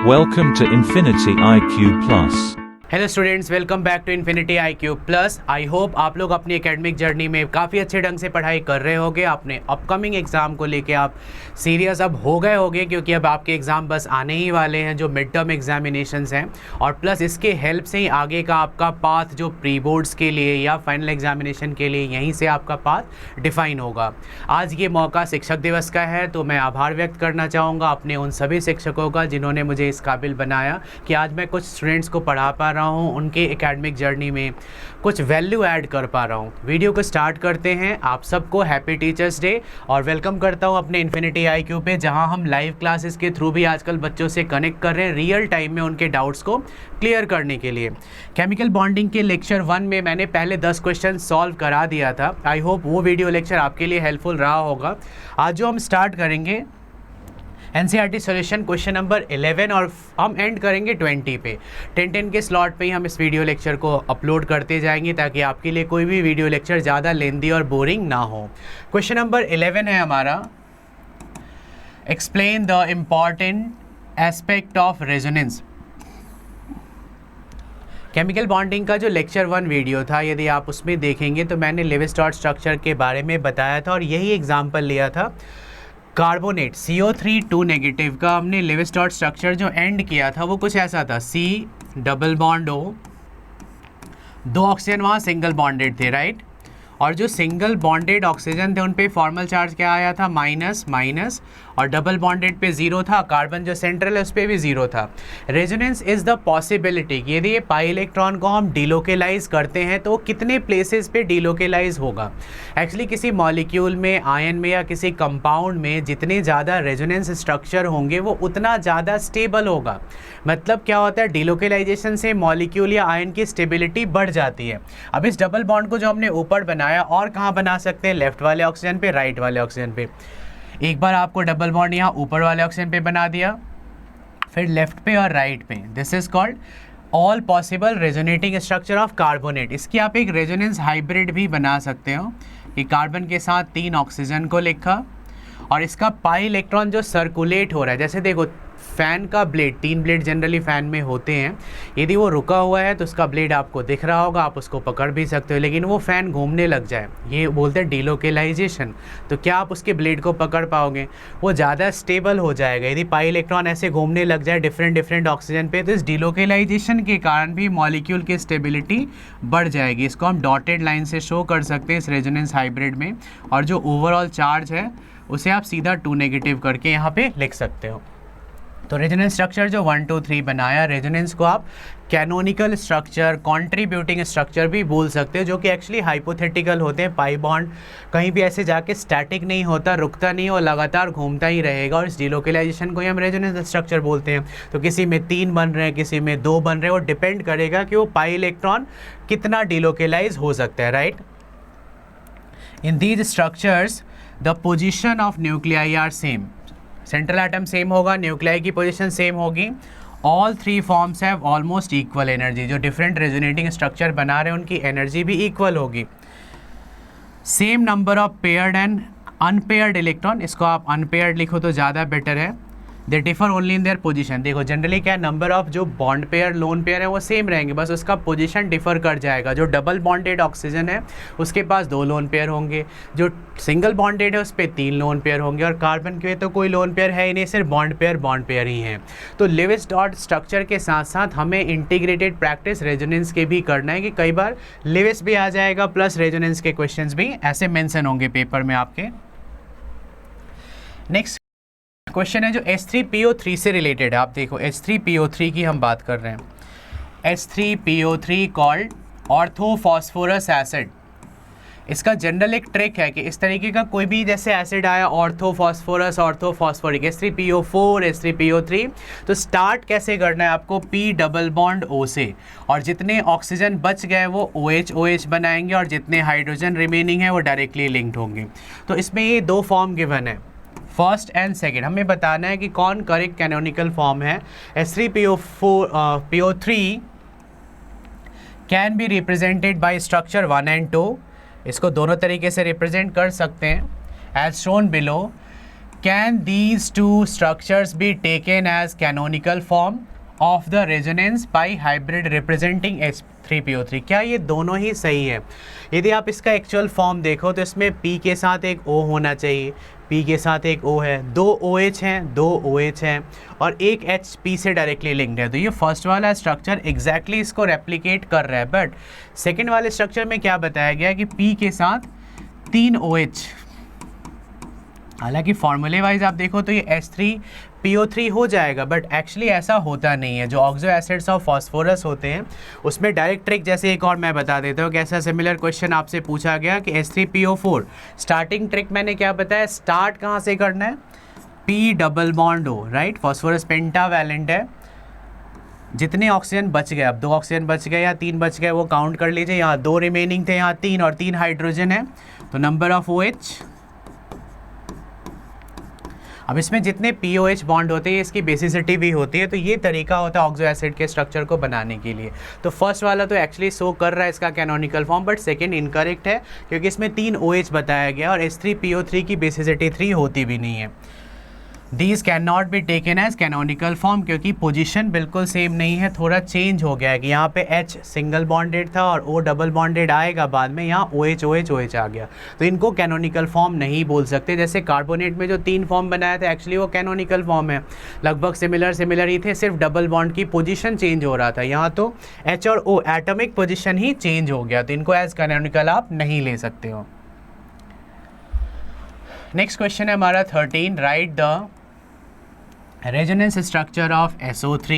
Welcome to Infinity IQ Plus. Hello students, welcome back to infinity IQ plus. I hope आप लोग अपनी academic journey में काफ़ी अच्छे ढंग से पढ़ाई कर रहे होंगे। अपने अपकमिंग एग्ज़ाम को लेके आप सीरियस अब हो गए होंगे, क्योंकि अब आपके एग्ज़ाम बस आने ही वाले हैं, जो मिड टर्म एग्जामिनेशंस हैं। और प्लस इसके हेल्प से ही आगे का आपका पाथ जो प्री बोर्ड्स के लिए या फाइनल एग्जामिनेशन के लिए यहीं से आपका पाथ डिफाइन होगा। आज ये मौका शिक्षक दिवस का है, तो मैं आभार व्यक्त करना चाहूँगा अपने उन सभी शिक्षकों का जिन्होंने मुझे इस काबिल बनाया कि आज मैं कुछ स्टूडेंट्स को पढ़ा पा रहा हूँ, उनके एकेडमिक जर्नी में कुछ वैल्यू ऐड कर पा रहा हूँ। वीडियो को स्टार्ट करते हैं। आप सबको हैप्पी टीचर्स डे और वेलकम करता हूँ अपने इन्फिनिटी IQ पे, जहाँ हम लाइव क्लासेस के थ्रू भी आजकल बच्चों से कनेक्ट कर रहे हैं रियल टाइम में उनके डाउट्स को क्लियर करने के लिए। केमिकल बॉन्डिंग के लेक्चर 1 में मैंने पहले 10 क्वेश्चन सॉल्व करा दिया था। आई होप वो वीडियो लेक्चर आपके लिए हेल्पफुल रहा होगा। आज जो हम स्टार्ट करेंगे NCERT सॉल्यूशन क्वेश्चन नंबर 11 और हम एंड करेंगे 20 पे। 10 के स्लॉट पे ही हम इस वीडियो लेक्चर को अपलोड करते जाएंगे, ताकि आपके लिए कोई भी वीडियो लेक्चर ज़्यादा लेंदी और बोरिंग ना हो। क्वेश्चन नंबर 11 है हमारा, explain the important aspect of resonance. Chemical bonding का जो लेक्चर 1 वीडियो था, यदि आप उसमें देखेंगे तो मैंने लेविस डॉट स्ट्रक्चर के बारे में बताया था और यही एग्जाम्पल लिया था। कार्बोनेट CO3 2 नेगेटिव का हमने लेविस डॉट स्ट्रक्चर जो एंड किया था वो कुछ ऐसा था, C double bond O, 2 oxygen वहाँ सिंगल बॉन्डेड थे, राइट। और जो सिंगल बॉन्डेड ऑक्सीजन थे उन पे फॉर्मल चार्ज क्या आया था, माइनस माइनस, और डबल बॉन्डेड पे 0 था। कार्बन जो सेंट्रल है उस पर भी 0 था। रेजोनेंस इज़ द पॉसिबिलिटी, यदि ये पाई इलेक्ट्रॉन को हम डिलोकेलाइज करते हैं तो कितने प्लेसेस पे डिलोकेलाइज होगा। एक्चुअली किसी मॉलिक्यूल में, आयन में या किसी कंपाउंड में जितने ज़्यादा रेजोनेंस स्ट्रक्चर होंगे वो उतना ज़्यादा स्टेबल होगा। मतलब क्या होता है, डिलोकेलाइजेशन से मॉलिक्यूल या आयन की स्टेबिलिटी बढ़ जाती है। अब इस डबल बॉन्ड को जो हमने ऊपर बनाया, और कहाँ बना सकते हैं, लेफ्ट वाले ऑक्सीजन पे, राइट वाले ऑक्सीजन पे। एक बार आपको डबल बॉन्ड यहाँ ऊपर वाले ऑक्सीजन पे बना दिया, फिर लेफ्ट पे और राइट पे। This is called all possible resonating structure of carbonate. इसकी आप एक रेजोनेंस हाइब्रिड भी बना सकते हो कि कार्बन के साथ 3 ऑक्सीजन को लिखा, और इसका पाई इलेक्ट्रॉन जो सर्कुलेट हो रहा है, जैसे देखो फ़ैन का ब्लेड, 3 ब्लेड जनरली फ़ैन में होते हैं। यदि वो रुका हुआ है तो उसका ब्लेड आपको दिख रहा होगा, आप उसको पकड़ भी सकते हो, लेकिन वो फ़ैन घूमने लग जाए, ये बोलते हैं डिलोकेलाइजेशन। तो क्या आप उसके ब्लेड को पकड़ पाओगे? वो ज़्यादा स्टेबल हो जाएगा। यदि पाई इलेक्ट्रॉन ऐसे घूमने लग जाए डिफरेंट ऑक्सीजन पे, तो इस डिलोकेलाइजेशन के कारण भी मॉलिक्यूल की स्टेबिलिटी बढ़ जाएगी। इसको हम डॉटेड लाइन से शो कर सकते हैं इस रेजोनेंस हाइब्रिड में, और जो ओवरऑल चार्ज है उसे आप सीधा 2 नेगेटिव करके यहाँ पे लिख सकते हो। तो रेजोनेंस स्ट्रक्चर जो 1 2 3 बनाया, रेजोनेंस को आप कैनोनिकल स्ट्रक्चर, कॉन्ट्रीब्यूटिंग स्ट्रक्चर भी बोल सकते हो, जो कि एक्चुअली हाइपोथेटिकल होते हैं। पाई बॉन्ड कहीं भी ऐसे जाके स्टैटिक नहीं होता, रुकता नहीं और लगातार घूमता ही रहेगा, और इस डिलोकेलाइजेशन को ही हम रेजोनेंस स्ट्रक्चर बोलते हैं। तो किसी में 3 बन रहे हैं, किसी में 2 बन रहे हैं, वो डिपेंड करेगा कि वो पाई इलेक्ट्रॉन कितना डिलोकेलाइज हो सकता है, right. In these structures the position of nuclei are same. Central atom same होगा, न्यूक्लियाई की पोजीशन सेम होगी। All 3 forms have almost equal energy. जो डिफरेंट रेजोनेटिंग स्ट्रक्चर बना रहे हैं उनकी एनर्जी भी इक्वल होगी। Same number of paired and unpaired electron, इसको आप अनपेयर्ड लिखो तो ज़्यादा बेटर है। They differ only in their position. देखो जनरली क्या, नंबर ऑफ जो बॉन्ड पेयर, लोन पेयर है वो सेम रहेंगे, बस उसका पोजीशन डिफर कर जाएगा। जो डबल बॉन्डेड ऑक्सीजन है उसके पास 2 लोन पेयर होंगे, जो सिंगल बॉन्डेड है उस पर 3 लोन पेयर होंगे, और कार्बन के तो कोई लोन पेयर है ही नहीं, सिर्फ बॉन्ड पेयर ही हैं। तो लेविस डॉट स्ट्रक्चर के साथ साथ हमें इंटीग्रेटेड प्रैक्टिस रेजोनेंस के भी करना है, कि कई बार लेविस भी आ जाएगा प्लस रेजोनेंस के क्वेश्चंस भी ऐसे मेंशन होंगे पेपर में आपके। नेक्स्ट क्वेश्चन है जो H3PO3 से रिलेटेड है। आप देखो H3PO3 की हम बात कर रहे हैं। H3PO3 called orthophosphorous acid. इसका जनरल एक ट्रिक है कि इस तरीके का कोई भी जैसे एसिड आया, ऑर्थोफॉस्फोरस, ऑर्थोफॉस्फोरिक, H3PO4, H3PO3, तो स्टार्ट कैसे करना है आपको, P डबल बॉन्ड O से, और जितने ऑक्सीजन बच गए वो OH बनाएंगे, और जितने हाइड्रोजन रिमेनिंग है वो डायरेक्टली लिंक्ड होंगे। तो इसमें ये 2 फॉर्म गिवन है, फर्स्ट एंड सेकेंड। हमें बताना है कि कौन करेक्ट कैनोनिकल फॉर्म है। H3PO3 can be represented by structure 1 and 2। इसको दोनों तरीके से रिप्रेजेंट कर सकते हैं, as shown below. Can these two structures be taken as canonical form of the resonance by hybrid representing H3PO3? क्या ये दोनों ही सही है? यदि आप इसका एक्चुअल फॉर्म देखो तो इसमें P के साथ एक O होना चाहिए, P के साथ एक O है, 2 OH हैं, 2 OH हैं और एक H P से डायरेक्टली लिंक्ड है। तो ये फर्स्ट वाला स्ट्रक्चर एग्जैक्टली इसको रेप्लिकेट कर रहा है। बट सेकेंड वाले स्ट्रक्चर में क्या बताया गया है कि P के साथ 3 OH, हालांकि फॉर्मूले वाइज आप देखो तो ये H3PO3 हो जाएगा, बट एक्चुअली ऐसा होता नहीं है। जो ऑक्सो एसिड्स ऑफ फास्फोरस होते हैं उसमें डायरेक्ट ट्रिक, जैसे एक और मैं बता देता हूँ, कैसा सिमिलर क्वेश्चन आपसे पूछा गया कि H3PO4 स्टार्टिंग ट्रिक मैंने क्या बताया, स्टार्ट कहाँ से करना है, P double bond O, right. Phosphorus pentavalent है, जितने ऑक्सीजन बच गए, अब 2 ऑक्सीजन बच गए या 3 बच गए वो काउंट कर लीजिए। यहाँ 2 रिमेनिंग थे, यहाँ 3 और 3 हाइड्रोजन है, तो नंबर ऑफ OH। अब इसमें जितने POH बॉन्ड होते हैं इसकी बेसिसिटी भी होती है, तो ये तरीका होता है ऑक्सो एसिड के स्ट्रक्चर को बनाने के लिए। तो फर्स्ट वाला तो एक्चुअली शो कर रहा है इसका canonical form, but second incorrect है क्योंकि इसमें 3 OH बताया गया और H3PO3 की बेसिसिटी 3 होती भी नहीं है। These cannot be taken as canonical form क्योंकि पोजीशन बिल्कुल सेम नहीं है, थोड़ा चेंज हो गया है कि यहाँ पे H सिंगल बॉन्डेड था और O डबल बॉन्डेड आएगा बाद में, यहाँ OH आ गया, तो इनको कैनोनिकल फॉर्म नहीं बोल सकते। जैसे कार्बोनेट में जो 3 फॉर्म बनाया था एक्चुअली वो कैनोनिकल फॉर्म है, लगभग सिमिलर ही थे, सिर्फ डबल बॉन्ड की पोजीशन चेंज हो रहा था। यहाँ तो H और O एटॉमिक पोजीशन ही चेंज हो गया, तो इनको एज कैनोनिकल आप नहीं ले सकते हो। नेक्स्ट क्वेश्चन है हमारा 13, right the resonance structure of SO3,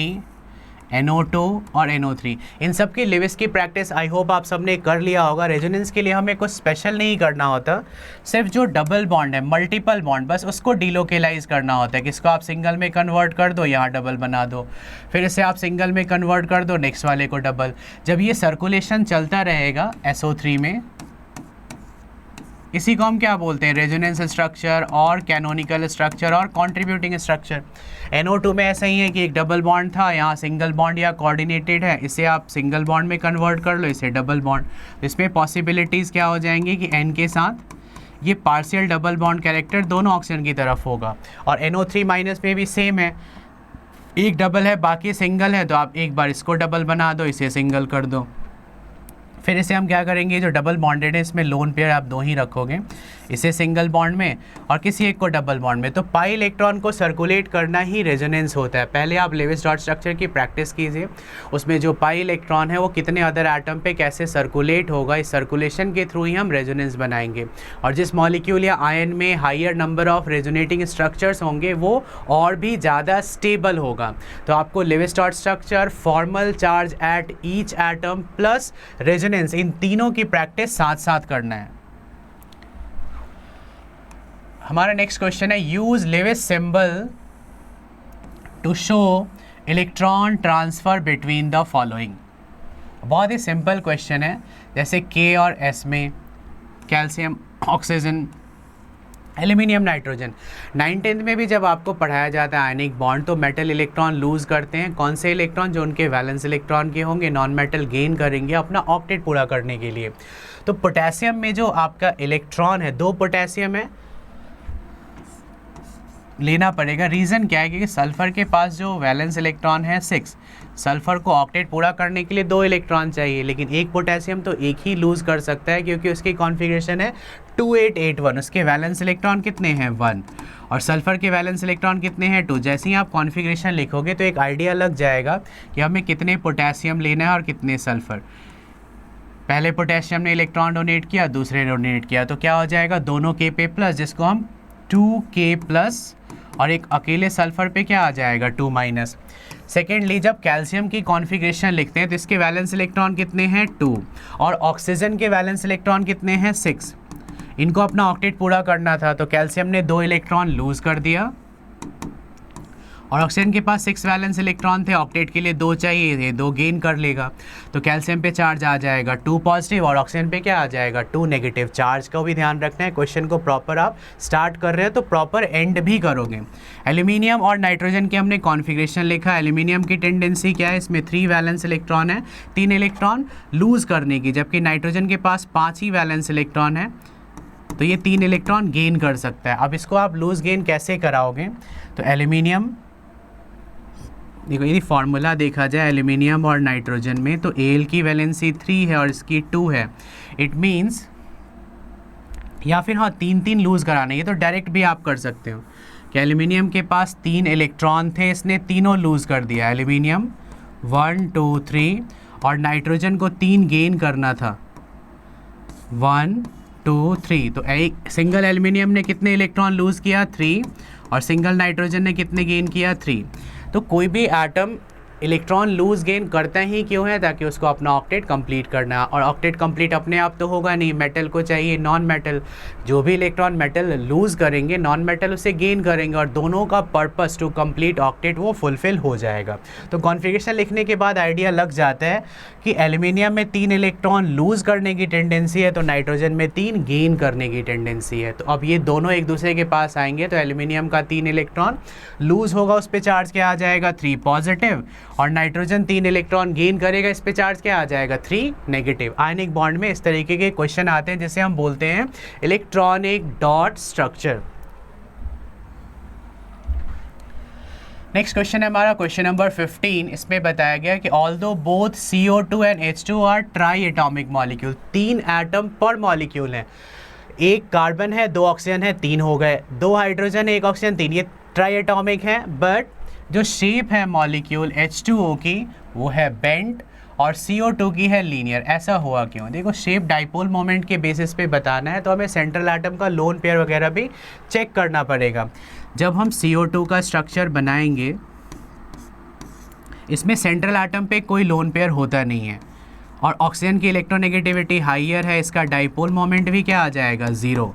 NO2 और NO3। इन सब की लेविस की प्रैक्टिस आई होप आप सबने कर लिया होगा। रेजोनेंस के लिए हमें कुछ स्पेशल नहीं करना होता, सिर्फ जो डबल बॉन्ड है, मल्टीपल बॉन्ड, बस उसको डिलोकेलाइज करना होता है। किसको आप सिंगल में कन्वर्ट कर दो, यहाँ डबल बना दो, फिर इसे आप सिंगल में कन्वर्ट कर दो, नेक्स्ट वाले को डबल। जब ये सर्कुलेशन चलता रहेगा SO3 में, इसी को हम क्या बोलते हैं, रेजोनेंस स्ट्रक्चर और कैनोनिकल स्ट्रक्चर और कंट्रीब्यूटिंग स्ट्रक्चर। NO2 में ऐसा ही है कि एक डबल बॉन्ड था, यहाँ सिंगल बॉन्ड या कोऑर्डिनेटेड है, इसे आप सिंगल बॉन्ड में कन्वर्ट कर लो, इसे डबल बॉन्ड। इसमें पॉसिबिलिटीज़ क्या हो जाएंगी कि N के साथ ये पार्शियल डबल बॉन्ड कैरेक्टर दोनों ऑक्सीजन की तरफ होगा, और NO3 माइनस में भी सेम है, एक डबल है बाकी सिंगल है, तो आप एक बार इसको डबल बना दो, इसे सिंगल कर दो। फिर इसे हम क्या करेंगे, जो डबल बॉन्डेड है इसमें लोन पेयर आप 2 ही रखोगे, इसे सिंगल बॉन्ड में और किसी एक को डबल बॉन्ड में। तो पाई इलेक्ट्रॉन को सर्कुलेट करना ही रेजोनेंस होता है। पहले आप लेविस डॉट स्ट्रक्चर की प्रैक्टिस कीजिए, उसमें जो पाई इलेक्ट्रॉन है वो कितने अदर एटम पे कैसे सर्कुलेट होगा, इस सर्कुलेशन के थ्रू ही हम रेजोनेंस बनाएंगे। और जिस मॉलिक्यूल या आयन में higher number of resonating structures होंगे वो और भी ज़्यादा स्टेबल होगा। तो आपको Lewis dot structure, formal charge at each atom plus resonance, इन तीनों की प्रैक्टिस साथ साथ करना है। हमारा नेक्स्ट क्वेश्चन है, use Lewis symbol to show electron transfer between the following. बहुत ही सिंपल क्वेश्चन है, जैसे K और S में calcium, oxygen, aluminium, nitrogen. 9th में भी जब आपको पढ़ाया जाता है आयनिक बॉन्ड, तो मेटल इलेक्ट्रॉन लूज करते हैं। कौन से इलेक्ट्रॉन? जो उनके वैलेंस इलेक्ट्रॉन के होंगे, नॉन मेटल गेन करेंगे अपना ऑक्टेट पूरा करने के लिए। तो पोटेशियम में जो आपका इलेक्ट्रॉन है, 2 पोटेशियम है, लेना पड़ेगा। रीज़न क्या है? क्योंकि सल्फ़र के पास जो वैलेंस इलेक्ट्रॉन है 6, सल्फ़र को ऑक्टेट पूरा करने के लिए 2 इलेक्ट्रॉन चाहिए, लेकिन एक पोटेशियम तो एक ही लूज़ कर सकता है क्योंकि उसकी कॉन्फ़िगरेशन है 2881। उसके वैलेंस इलेक्ट्रॉन कितने हैं? 1। और सल्फ़र के वैलेंस इलेक्ट्रॉन कितने हैं? 2। जैसे ही आप कॉन्फ़िगरेशन लिखोगे तो एक आइडिया लग जाएगा कि हमें कितने पोटेशियम लेना है और कितने सल्फ़र। पहले पोटेशियम ने इलेक्ट्रॉन डोनेट किया, दूसरे डोनेट किया, तो क्या हो जाएगा? दोनों K पे प्लस, जिसको हम 2K प्लस, और एक अकेले सल्फ़र पे क्या आ जाएगा? 2 माइनस। सेकेंडली, जब कैल्शियम की कॉन्फ़िगरेशन लिखते हैं तो इसके वैलेंस इलेक्ट्रॉन कितने हैं? 2, और ऑक्सीजन के वैलेंस इलेक्ट्रॉन कितने हैं? 6। इनको अपना ऑक्टेट पूरा करना था, तो कैल्शियम ने 2 इलेक्ट्रॉन लूज़ कर दिया, और ऑक्सीजन के पास 6 वैलेंस इलेक्ट्रॉन थे, ऑक्टेट के लिए 2 चाहिए थे, 2 गेन कर लेगा, तो कैल्शियम पे चार्ज आ जाएगा 2 पॉजिटिव, और ऑक्सीजन पे क्या आ जाएगा? 2 नेगेटिव। चार्ज का भी ध्यान रखना है, क्वेश्चन को प्रॉपर आप स्टार्ट कर रहे हो तो प्रॉपर एंड भी करोगे। एल्यूमिनियम और नाइट्रोजन के हमने कॉन्फ़िगरेशन लिखा। एल्यूमिनियम की टेंडेंसी क्या है? इसमें 3 वैलेंस इलेक्ट्रॉन है, 3 इलेक्ट्रॉन लूज़ करने की, जबकि नाइट्रोजन के पास 5 ही वैलेंस इलेक्ट्रॉन है, तो ये 3 इलेक्ट्रॉन गेन कर सकता है। अब इसको आप लूज गेन कैसे कराओगे, तो एल्यूमिनियम, देखो यदि फार्मूला देखा जाए एल्यूमिनियम और नाइट्रोजन में, तो Al की वैलेंसी 3 है और इसकी 2 है। इट मीन्स, या फिर हाँ 3 लूज़ कराने, ये तो डायरेक्ट भी आप कर सकते हो कि एल्यूमिनियम के पास 3 इलेक्ट्रॉन थे, इसने तीनों लूज़ कर दिया, एल्यूमिनियम 1 2 3, और नाइट्रोजन को 3 गेन करना था 1 2 3। तो एक सिंगल एल्यूमिनियम ने कितने इलेक्ट्रॉन लूज़ किया 3, और सिंगल नाइट्रोजन ने कितने गेन किया 3। तो कोई भी एटम इलेक्ट्रॉन लूज गेन करता ही क्यों है, ताकि उसको अपना ऑक्टेट कंप्लीट करना, और ऑक्टेट कंप्लीट अपने आप तो होगा नहीं, मेटल को चाहिए नॉन मेटल। जो भी इलेक्ट्रॉन मेटल लूज करेंगे नॉन मेटल उसे गेन करेंगे, और दोनों का पर्पस टू कंप्लीट ऑक्टेट वो फुलफिल हो जाएगा। तो कॉन्फ़िगरेशन लिखने के बाद आइडिया लग जाता है कि एल्यूमिनियम में 3 इलेक्ट्रॉन लूज करने की टेंडेंसी है, तो नाइट्रोजन में 3 गेन करने की टेंडेंसी है। तो अब ये दोनों एक दूसरे के पास आएंगे, तो एल्यूमिनियम का 3 इलेक्ट्रॉन लूज होगा, उस पर चार्ज क्या आ जाएगा 3 पॉजिटिव, और नाइट्रोजन 3 इलेक्ट्रॉन गेन करेगा, इस पे चार्ज क्या आ जाएगा 3 नेगेटिव। आयनिक बॉन्ड में इस तरीके के क्वेश्चन आते हैं जिसे हम बोलते हैं electronic dot structure. Next question है हमारा क्वेश्चन नंबर 15। इसमें बताया गया कि although both CO2 and H2 are triatomic molecule, 3 atom पर मॉलिक्यूल हैं, एक कार्बन है 2 ऑक्सीजन है 3 हो गए, 2 हाइड्रोजन 1 ऑक्सीजन 3, ये ट्राई एटॉमिक है, बट जो शेप है मॉलिक्यूल H2O की वो है बेंट और CO2 की है लीनियर। ऐसा हुआ क्यों? देखो शेप डाइपोल मोमेंट के बेसिस पे बताना है, तो हमें सेंट्रल एटम का लोन पेयर वगैरह भी चेक करना पड़ेगा। जब हम CO2 का स्ट्रक्चर बनाएंगे, इसमें सेंट्रल एटम पे कोई लोन पेयर होता नहीं है, और ऑक्सीजन की इलेक्ट्रोनेगेटिविटी हाइयर है, इसका डाइपोल मोमेंट भी क्या आ जाएगा 0।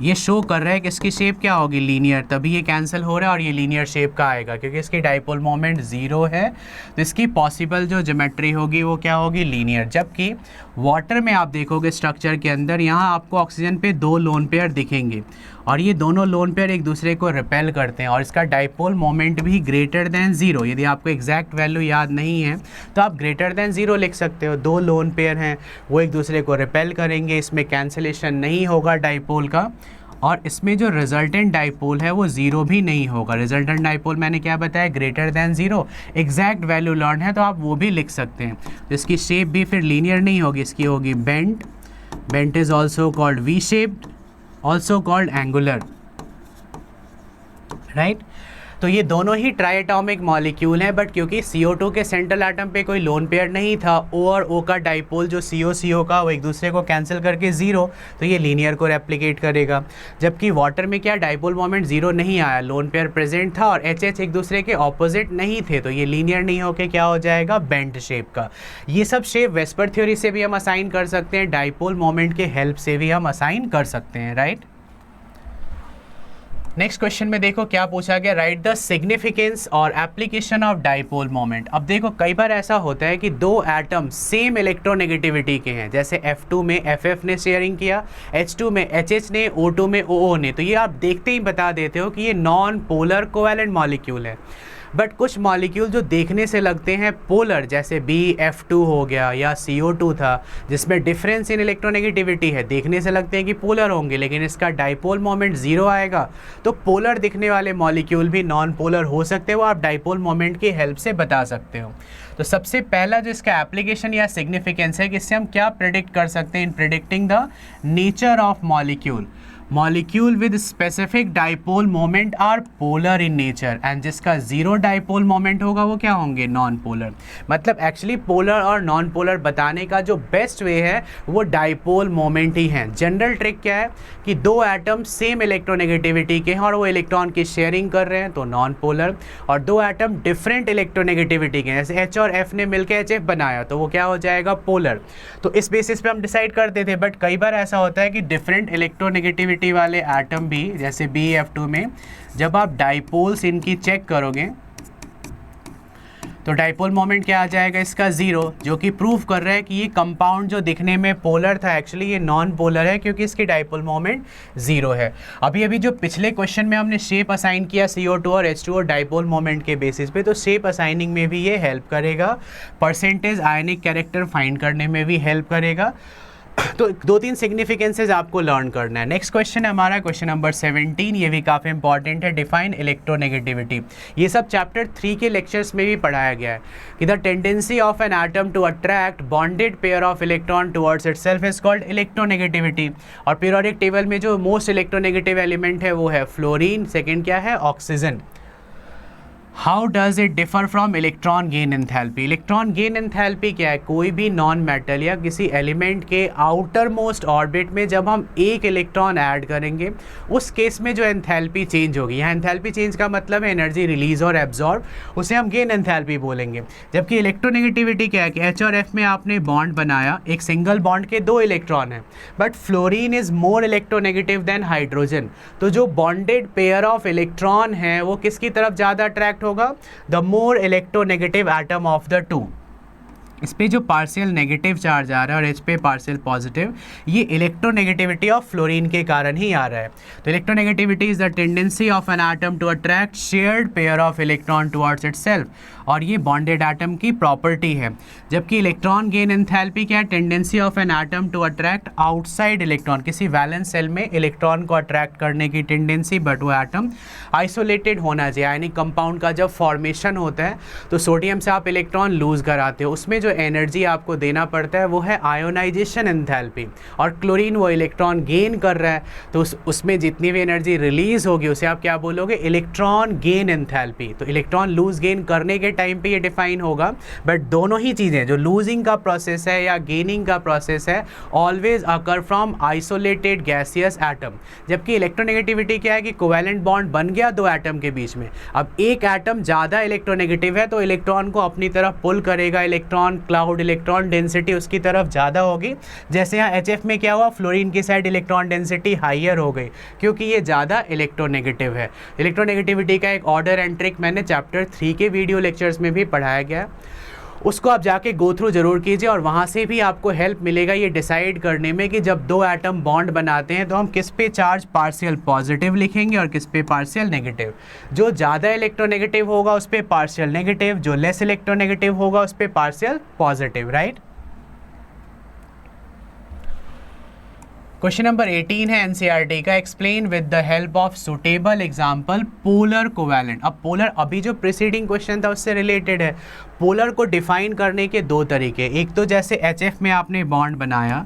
ये शो कर रहा है कि इसकी शेप क्या होगी लीनियर, तभी ये कैंसिल हो रहा है और ये लीनियर शेप का आएगा, क्योंकि इसकी डाइपोल मोमेंट 0 है, तो इसकी पॉसिबल जो ज्योमेट्री होगी वो क्या होगी लीनियर। जबकि वाटर में आप देखोगे स्ट्रक्चर के अंदर, यहाँ आपको ऑक्सीजन पे 2 लोन पेयर दिखेंगे, और ये दोनों लोन पेयर एक दूसरे को रिपेल करते हैं, और इसका डाइपोल मोमेंट भी ग्रेटर देन 0। यदि आपको एग्जैक्ट वैल्यू याद नहीं है तो आप ग्रेटर देन 0 लिख सकते हो। 2 लोन पेयर हैं, वो एक दूसरे को रिपेल करेंगे, इसमें कैंसिलेशन नहीं होगा डाइपोल का, और इसमें जो रिजल्टेंट डाइपोल है वो 0 भी नहीं होगा। रिजल्टेंट डाइपोल मैंने क्या बताया, greater than 0। Exact value learn है तो आप वो भी लिख सकते हैं। इसकी शेप भी फिर लीनियर नहीं होगी, इसकी होगी bent. Bent is also called V shaped, also called angular, right. तो ये दोनों ही ट्राई एटॉमिक मॉलिक्यूल हैं, बट क्योंकि CO2 के सेंट्रल एटम पे कोई लोन पेयर नहीं था, O और O का डाइपोल जो CO का वो एक दूसरे को कैंसिल करके 0, तो ये लीनियर को रेप्लिकेट करेगा। जबकि वाटर में क्या डाइपोल मोमेंट 0 नहीं आया, लोन पेयर प्रेजेंट था और HH एक दूसरे के ऑपोजिट नहीं थे, तो ये लीनियर नहीं होके क्या हो जाएगा बेंट शेप का। ये सब शेप वेस्पर थ्योरी से भी हम असाइन कर सकते हैं, डाइपोल मोमेंट के हेल्प से भी हम असाइन कर सकते हैं, राइट। नेक्स्ट क्वेश्चन में देखो क्या पूछा गया, राइट द सिग्निफिकेंस और एप्लीकेशन ऑफ डाइपोल मोमेंट। अब देखो कई बार ऐसा होता है कि 2 एटम सेम इलेक्ट्रोनेगेटिविटी के हैं, जैसे F2 में FF ने शेयरिंग किया, H2 में HH ने, O2 में OO ने, तो ये आप देखते ही बता देते हो कि ये नॉन पोलर कोवैलेंट मॉलिक्यूल है। बट कुछ मॉलिक्यूल जो देखने से लगते हैं पोलर, जैसे BF2 हो गया या CO2 था, जिसमें डिफरेंस इन इलेक्ट्रोनेगेटिविटी है, देखने से लगते हैं कि पोलर होंगे, लेकिन इसका डाइपोल मोमेंट 0 आएगा, तो पोलर दिखने वाले मॉलिक्यूल भी नॉन पोलर हो सकते हैं, वो आप डाइपोल मोमेंट की हेल्प से बता सकते हो। तो सबसे पहला जो इसका एप्लीकेशन या सिग्निफिकेंस है कि इससे हम क्या प्रेडिक्ट कर सकते हैं, in predicting the nature of molecule. Molecule with specific dipole moment are polar in nature, and जिसका 0 डाइपोल मोमेंट होगा वो क्या होंगे नॉन पोलर। मतलब एक्चुअली पोलर और नॉन पोलर बताने का जो बेस्ट वे है वो डाइपोल मोमेंट ही है। जनरल ट्रिक क्या है कि 2 एटम सेम इलेक्ट्रोनेगेटिविटी के हैं और वो इलेक्ट्रॉन की शेयरिंग कर रहे हैं, तो नॉन पोलर, और 2 एटम डिफरेंट इलेक्ट्रोनेगेटिविटी के हैं, जैसे H और F ने मिलकर HF बनाया, तो वो क्या हो जाएगा पोलर। तो इस बेसिस पे हम डिसाइड करते थे, बट कई बार ऐसा होता है कि डिफरेंट इलेक्ट्रोनेगेटिविटी वाले एटम भी, जैसे BF2 में जब आप डाइपोल्स इनकी चेक करोगे तो डाइपोल मोमेंट क्या आ जाएगा इसका 0, जो कि प्रूव कर रहा है कि ये कंपाउंड जो दिखने में पोलर था एक्चुअली ये नॉन पोलर है, क्योंकि इसकी डाइपोल मोमेंट 0 है। अभी जो पिछले क्वेश्चन में हमने शेप असाइन किया CO2 और H2O डाइपोल मोमेंट के बेसिस पे, तो शेप असाइनिंग में भी ये हेल्प करेगा, परसेंटेज आयनिक कैरेक्टर फाइंड करने में भी हेल्प करेगा। तो 2-3 सिग्निफिकेंसेज आपको लर्न करना है। नेक्स्ट क्वेश्चन है हमारा क्वेश्चन नंबर 17, ये भी काफ़ी इंपॉर्टेंट है, डिफाइन इलेक्ट्रोनेगेटिविटी। ये सब चैप्टर 3 के लेक्चर्स में भी पढ़ाया गया है कि the tendency of an atom to attract bonded pair of electron towards itself is called electronegativity. और पीरियोडिक टेबल में जो मोस्ट इलेक्ट्रोनेगेटिव एलिमेंट है वो है फ्लोरीन, सेकेंड क्या है oxygen. How does it differ from electron gain enthalpy. Electron gain enthalpy क्या है, कोई भी नॉन मेटल या किसी एलिमेंट के आउटर मोस्ट ऑर्बिट में जब हम एक इलेक्ट्रॉन ऐड करेंगे उस केस में जो एंथैल्पी चेंज होगी, यहाँ एंथैल्पी चेंज का मतलब है एनर्जी रिलीज और एब्जॉर्ब, उसे हम गेन एंथैल्पी बोलेंगे। जबकि इलेक्ट्रोनेगेटिविटी क्या है कि एच और एफ में आपने बॉन्ड बनाया, एक सिंगल बॉन्ड के 2 इलेक्ट्रॉन है, but fluorine is more electronegative than hydrogen. तो जो बॉन्डेड पेयर ऑफ इलेक्ट्रॉन है वो किसकी तरफ ज़्यादा अट्रैक्ट होगा, the more electronegative atom of the two. इस पे जो पार्शियल नेगेटिव चार्ज आ रहा है और इस पे पार्शियल पॉजिटिव, ये इलेक्ट्रोनेगेटिविटी ऑफ फ्लोरीन के कारण ही आ रहा है। तो electronegativity is the tendency of an atom to attract shared pair of electron towards itself, और ये बॉन्डेड एटम की प्रॉपर्टी है। जबकि इलेक्ट्रॉन गेन एंथैल्पी क्या है, tendency of an atom to attract outside electron, किसी वैलेंस सेल में electron को अट्रैक्ट करने की टेंडेंसी, बट वो एटम आइसोलेटेड होना चाहिए। यानी कंपाउंड का जब फॉर्मेशन होता है तो सोडियम से आप इलेक्ट्रॉन लूज कराते हो, उसमें जो एनर्जी आपको देना पड़ता है वो है आयोनाइजेशन एंथैल्पी, और क्लोरीन वो इलेक्ट्रॉन गेन कर रहा है तो उसमें जितनी भी एनर्जी रिलीज होगी उसे आप क्या बोलोगे, इलेक्ट्रॉन गेन एंथैल्पी। तो इलेक्ट्रॉन लूज गेन करने के टाइम पे ये डिफाइन होगा, बट दोनों ही चीज़ें, जो लूजिंग का प्रोसेस है या गेनिंग का प्रोसेस है, always occur from isolated gaseous atom. जबकि इलेक्ट्रोनेगेटिविटी क्या है कि कोवैलेंट बॉन्ड बन गया 2 एटम के बीच में, अब एक एटम ज़्यादा इलेक्ट्रोनेगेटिव है तो इलेक्ट्रॉन को अपनी तरफ पुल करेगा, इलेक्ट्रॉन क्लाउड, इलेक्ट्रॉन डेंसिटी उसकी तरफ ज़्यादा होगी। जैसे यहाँ HF में क्या हुआ, फ्लोरीन की साइड इलेक्ट्रॉन डेंसिटी हाइयर हो गई क्योंकि ये ज़्यादा इलेक्ट्रोनेगेटिव है। इलेक्ट्रोनेगेटिविटी का एक ऑर्डर एंड ट्रिक मैंने चैप्टर 3 के वीडियो लेक्चर्स में भी पढ़ाया गया है, उसको आप जाके गो थ्रू जरूर कीजिए और वहाँ से भी आपको हेल्प मिलेगा ये डिसाइड करने में कि जब 2 एटम बॉन्ड बनाते हैं तो हम किस पे चार्ज पार्शियल पॉजिटिव लिखेंगे और किस पे पार्शियल नेगेटिव। जो ज़्यादा इलेक्ट्रोनेगेटिव होगा उस पे पार्शियल नेगेटिव, जो लेस इलेक्ट्रोनेगेटिव होगा उस पे partial positive, right. Question number 18 है एनसीईआरटी का, explain with the help of suitable example polar covalent. अब पोलर, अभी जो प्रीसीडिंग क्वेश्चन था उससे रिलेटेड है। पोलर को डिफाइन करने के 2 तरीके, एक तो जैसे HF में आपने बॉन्ड बनाया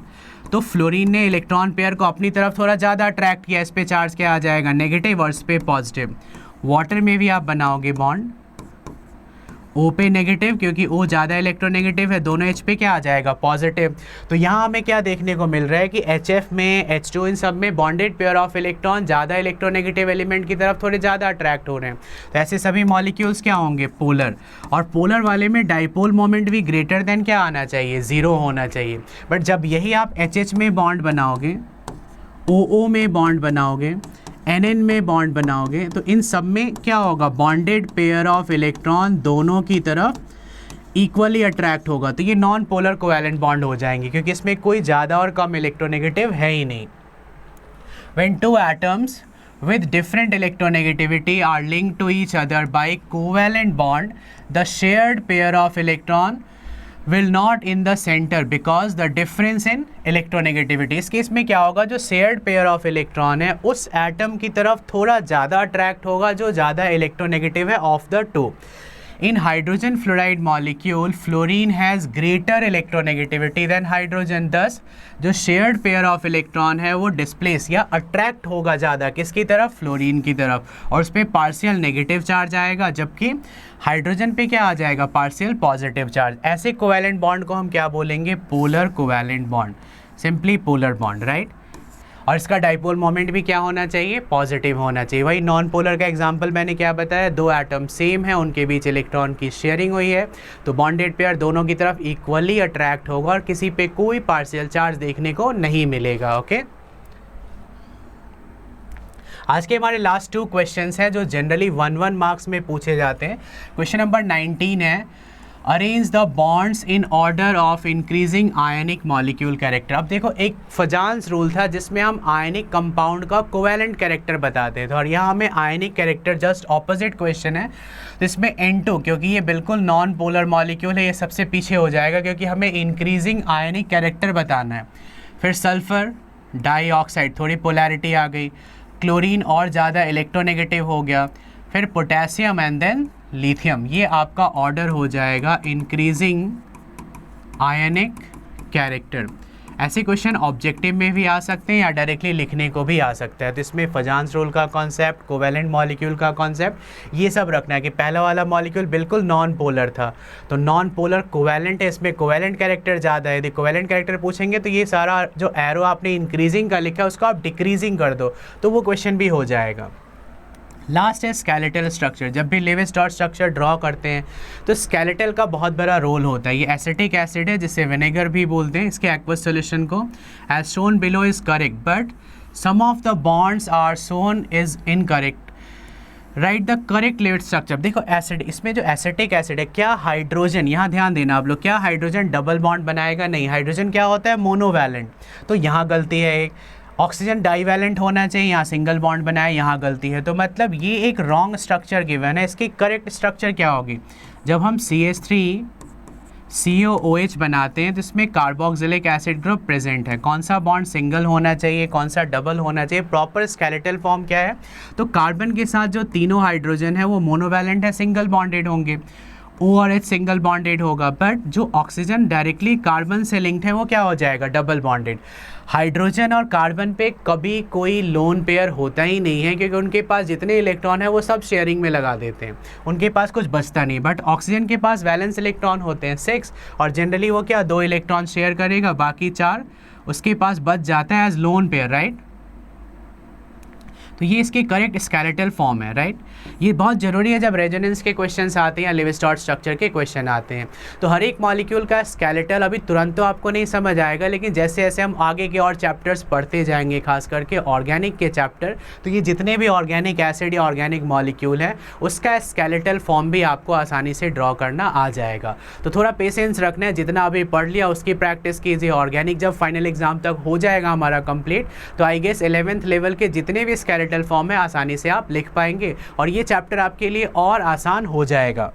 तो फ्लोरीन ने इलेक्ट्रॉन पेयर को अपनी तरफ थोड़ा ज़्यादा अट्रैक्ट किया, इस पे चार्ज क्या आ जाएगा, नेगेटिव, और इस पे पॉजिटिव। वाटर में भी आप बनाओगे बॉन्ड, O पे नेगेटिव क्योंकि O ज़्यादा इलेक्ट्रोनेगेटिव है, दोनों H पे क्या आ जाएगा, पॉजिटिव। तो यहाँ हमें क्या देखने को मिल रहा है कि HF में, H2, इन सब में बॉन्डेड पेयर ऑफ इलेक्ट्रॉन ज़्यादा इलेक्ट्रोनेगेटिव एलिमेंट की तरफ थोड़े ज़्यादा अट्रैक्ट हो रहे हैं। तो ऐसे सभी मॉलिक्यूल्स क्या होंगे, पोलर। और पोलर वाले में डाइपोल मोमेंट भी ग्रेटर देन क्या आना चाहिए, 0 होना चाहिए। बट जब यही आप HH में बॉन्ड बनाओगे, OO में बॉन्ड बनाओगे, NN में बॉन्ड बनाओगे, तो इन सब में क्या होगा, बॉन्डेड पेयर ऑफ इलेक्ट्रॉन दोनों की तरफ इक्वली अट्रैक्ट होगा। तो ये नॉन पोलर कोवैलेंट बॉन्ड हो जाएंगे क्योंकि इसमें कोई ज़्यादा और कम इलेक्ट्रोनेगेटिव है ही नहीं। When 2 atoms with different electronegativity are linked to each other by covalent bond, the shared pair of electron will not in the center because the difference in electronegativity। इस केस में क्या होगा, जो शेयर्ड पेयर ऑफ इलेक्ट्रॉन है उस atom की तरफ थोड़ा ज़्यादा अट्रैक्ट होगा जो ज़्यादा इलेक्ट्रोनेगेटिव है of the 2। In hydrogen fluoride molecule, fluorine has greater electronegativity than hydrogen, thus जो shared pair of electron है वो displace या attract होगा ज़्यादा किसकी तरफ, फ्लोरीन की तरफ, और उस पर पार्शियल नेगेटिव चार्ज आएगा, जबकि हाइड्रोजन पे क्या आ जाएगा, पार्शियल पॉजिटिव चार्ज। ऐसे कोवैलेंट बॉन्ड को हम क्या बोलेंगे, polar covalent bond, simply polar bond, right. और इसका डाइपोल मोमेंट भी क्या होना चाहिए, पॉजिटिव होना चाहिए। वही नॉन पोलर का एग्जांपल मैंने क्या बताया, 2 एटम सेम है, उनके बीच इलेक्ट्रॉन की शेयरिंग हुई है तो बॉन्डेड पेयर दोनों की तरफ इक्वली अट्रैक्ट होगा और किसी पे कोई पार्शियल चार्ज देखने को नहीं मिलेगा, ओके। आज के हमारे लास्ट 2 क्वेश्चंस हैं जो जनरली 1-1 मार्क्स में पूछे जाते हैं। क्वेश्चन नंबर 19 है, arrange the bonds in order of increasing ionic molecule character. अब देखो, एक फजांस रूल था जिसमें हम आयनिक कंपाउंड का कोवैलेंट कैरेक्टर बताते थे और यहाँ हमें आयनिक कैरेक्टर जस्ट ऑपोजिट क्वेश्चन है। तो इसमें N2, क्योंकि ये बिल्कुल नॉन पोलर मॉलिक्यूल है, ये सबसे पीछे हो जाएगा क्योंकि हमें इंक्रीजिंग आयनिक कैरेक्टर बताना है। फिर सल्फ़र डाइऑक्साइड, थोड़ी पोलैरिटी आ गई, क्लोरीन और ज़्यादा इलेक्ट्रोनेगेटिव हो गया, फिर पोटेशियम एंड देन लिथियम। ये आपका ऑर्डर हो जाएगा इंक्रीजिंग आयनिक कैरेक्टर। ऐसे क्वेश्चन ऑब्जेक्टिव में भी आ सकते हैं या डायरेक्टली लिखने को भी आ सकता है। तो इसमें फजान्स रूल का कॉन्सेप्ट, कोवेलेंट मॉलिक्यूल का कॉन्सेप्ट, ये सब रखना है कि पहला वाला मॉलिक्यूल बिल्कुल नॉन पोलर था, तो नॉन पोलर कोवेलेंट है, इसमें कोवेलेंट कैरेक्टर ज़्यादा है। यदि कोवेलेंट कैरेक्टर पूछेंगे तो ये सारा जो एरो आपने इंक्रीजिंग का लिखा है उसको आप डिक्रीजिंग कर दो, तो वो क्वेश्चन भी हो जाएगा। लास्ट है स्केलेटल स्ट्रक्चर। जब भी लेविस डॉट स्ट्रक्चर ड्रॉ करते हैं तो स्केलेटल का बहुत बड़ा रोल होता है। ये एसिटिक एसिड है जिसे विनेगर भी बोलते हैं, इसके एक्वस सॉल्यूशन को। As shown below is correct but some of the bonds are shown is incorrect. Write the correct Lewis structure. देखो एसिड, इसमें जो एसिटिक एसिड है, क्या हाइड्रोजन, यहाँ ध्यान देना आप लोग, क्या हाइड्रोजन डबल बॉन्ड बनाएगा? नहीं, हाइड्रोजन क्या होता है? मोनोवैलेंट। तो यहाँ गलती है एक। ऑक्सीजन डाइवैलेंट होना चाहिए, यहाँ सिंगल बॉन्ड बनाया, यहाँ गलती है। तो मतलब ये एक रॉन्ग स्ट्रक्चर गिवन है। इसकी करेक्ट स्ट्रक्चर क्या होगी? जब हम CH3COOH बनाते हैं तो इसमें कार्बोक्सिलिक एसिड ग्रुप प्रेजेंट है। कौन सा बॉन्ड सिंगल होना चाहिए, कौन सा डबल होना चाहिए? प्रॉपर स्केलेटल फॉर्म क्या है? तो कार्बन के साथ जो तीनों हाइड्रोजन है वो मोनोवैलेंट है, सिंगल बॉन्डेड होंगे। O और H सिंगल बॉन्डेड होगा, बट जो ऑक्सीजन डायरेक्टली कार्बन से लिंक्ड है वो क्या हो जाएगा? Double bonded. हाइड्रोजन और कार्बन पे कभी कोई लोन पेयर होता ही नहीं है, क्योंकि उनके पास जितने इलेक्ट्रॉन है वो सब शेयरिंग में लगा देते हैं, उनके पास कुछ बचता नहीं। बट ऑक्सीजन के पास वैलेंस इलेक्ट्रॉन होते हैं 6, और जनरली वो क्या 2 इलेक्ट्रॉन शेयर करेगा, बाकी 4 उसके पास बच जाता है एज लोन पेयर, राइट। तो ये इसके करेक्ट स्केलेटल फॉर्म है, राइट। ये बहुत ज़रूरी है जब रेजोनेंस के क्वेश्चंस आते हैं या लेविस डॉट स्ट्रक्चर के क्वेश्चन आते हैं। तो हर एक मॉलिक्यूल का स्केलेटल अभी तुरंत तो आपको नहीं समझ आएगा, लेकिन जैसे जैसे हम आगे के और चैप्टर्स पढ़ते जाएंगे, खास करके ऑर्गेनिक के चैप्टर, तो ये जितने भी ऑर्गेनिक एसिड या ऑर्गेनिक मॉलिक्यूल है उसका स्केलेटल फॉर्म भी आपको आसानी से ड्रॉ करना आ जाएगा। तो थोड़ा पेशेंस रखना है, जितना अभी पढ़ लिया उसकी प्रैक्टिस कीजिए। ऑर्गेनिक जब फाइनल एग्जाम तक हो जाएगा हमारा कंप्लीट, तो आई गेस 11th लेवल के जितने भी स्केलेटल फॉर्म है आसानी से आप लिख पाएंगे और ये चैप्टर आपके लिए और आसान हो जाएगा।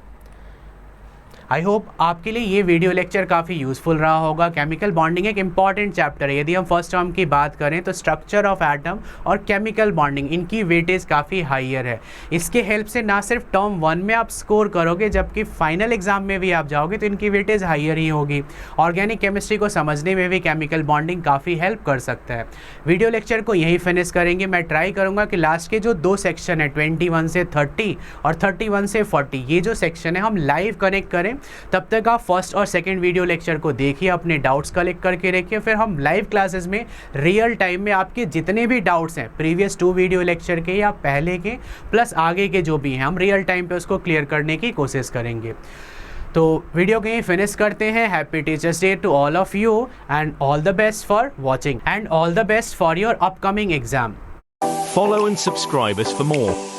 आई होप आपके लिए ये वीडियो लेक्चर काफ़ी यूज़फुल रहा होगा। केमिकल बॉन्डिंग एक इंपॉर्टेंट चैप्टर है। यदि हम फर्स्ट टर्म की बात करें तो स्ट्रक्चर ऑफ एटम और केमिकल बॉन्डिंग, इनकी वेटेज काफ़ी हायर है। इसके हेल्प से ना सिर्फ टर्म 1 में आप स्कोर करोगे, जबकि फाइनल एग्जाम में भी आप जाओगे तो इनकी वेटेज हायर ही होगी। ऑर्गेनिक केमिस्ट्री को समझने में भी केमिकल बॉन्डिंग काफ़ी हेल्प कर सकता है। वीडियो लेक्चर को यहीं फिनिश करेंगे। मैं ट्राई करूँगा कि लास्ट के जो 2 सेक्शन है 21 से 30 और 31 से 40, ये जो सेक्शन है हम लाइव कनेक्ट करें। तब तक आप फर्स्ट और सेकंड वीडियो लेक्चर को देखिए, अपने डाउट्स कलेक्ट करके रखिए, फिर हम लाइव क्लासेस में रियल टाइम में आपके जितने भी डाउट्स हैं प्रीवियस 2 वीडियो लेक्चर के या पहले के प्लस आगे के जो भी हैं, हम रियल टाइम पे उसको क्लियर करने की कोशिश करेंगे। तो वीडियो को यहीं फिनिश करते हैं। Happy teachers day to all of you and all the best for watching and all the best for your upcoming exam. Follow and subscribe us for more.